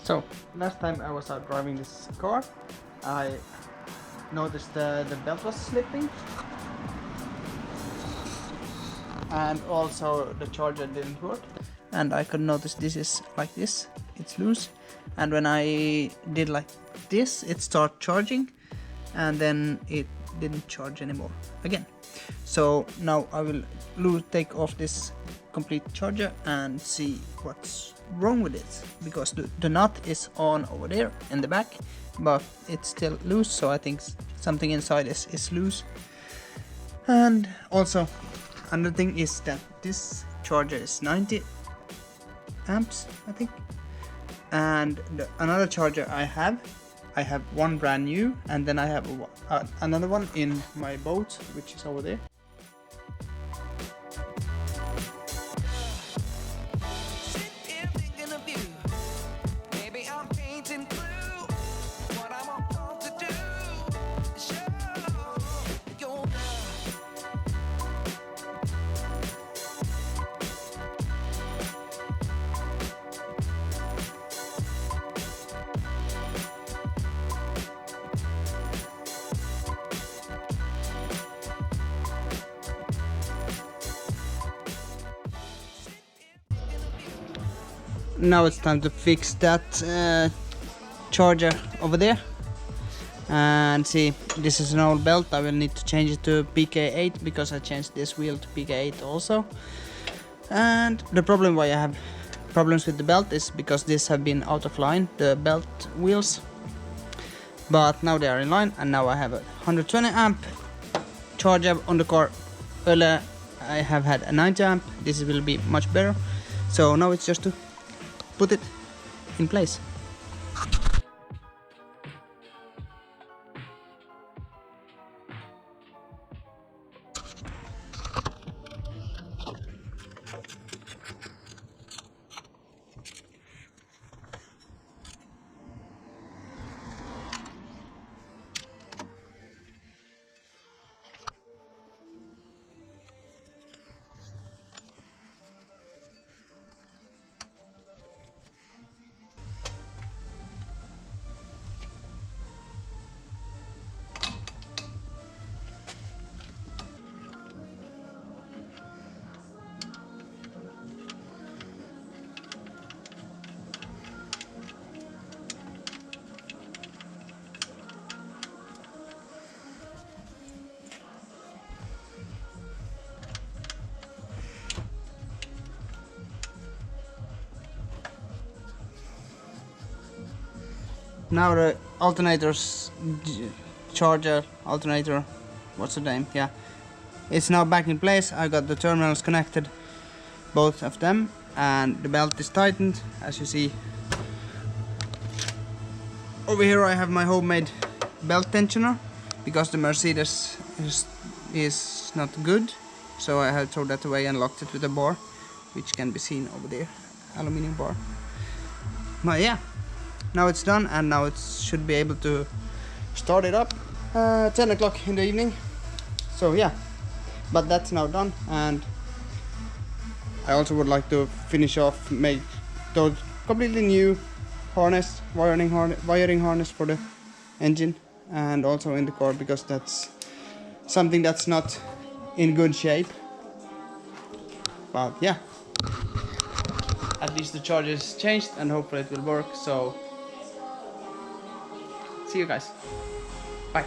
So, last time I was out driving this car, I noticed the belt was slipping, and also the charger didn't work. And I could notice this is like this, it's loose, and when I did like this, it started charging, and then it didn't charge anymore again. So now I will take off this complete charger and see what's wrong with it, because the nut is on over there in the back, but it's still loose, so I think something inside is loose. And also another thing is that this charger is 90 amps, I think, and another charger I have one brand new, and then I have another one in my boat, which is over there. Now it's time to fix that charger over there. And see, this is an old belt. I will need to change it to PK8 because I changed this wheel to PK8 also. And the problem why I have problems with the belt is because this have been out of line, the belt wheels. But now they are in line, and now I have a 120 amp charger on the car. Earlier I have had a 90 amp. This will be much better. So now it's just to put it in place. Now the alternator's alternator, what's the name? Yeah, it's now back in place. I got the terminals connected, both of them, and the belt is tightened, as you see. Over here I have my homemade belt tensioner, because the Mercedes is not good, so I have thrown that away and locked it with a bar, which can be seen over there, aluminium bar. But yeah, now it's done, and now it should be able to start it up 10 o'clock in the evening. So yeah, but that's now done, and I also would like to finish off, make those completely new harness, wiring harness for the engine and also in the car, because that's something that's not in good shape. But yeah, at least the charger is changed and hopefully it will work. So see you guys. Bye.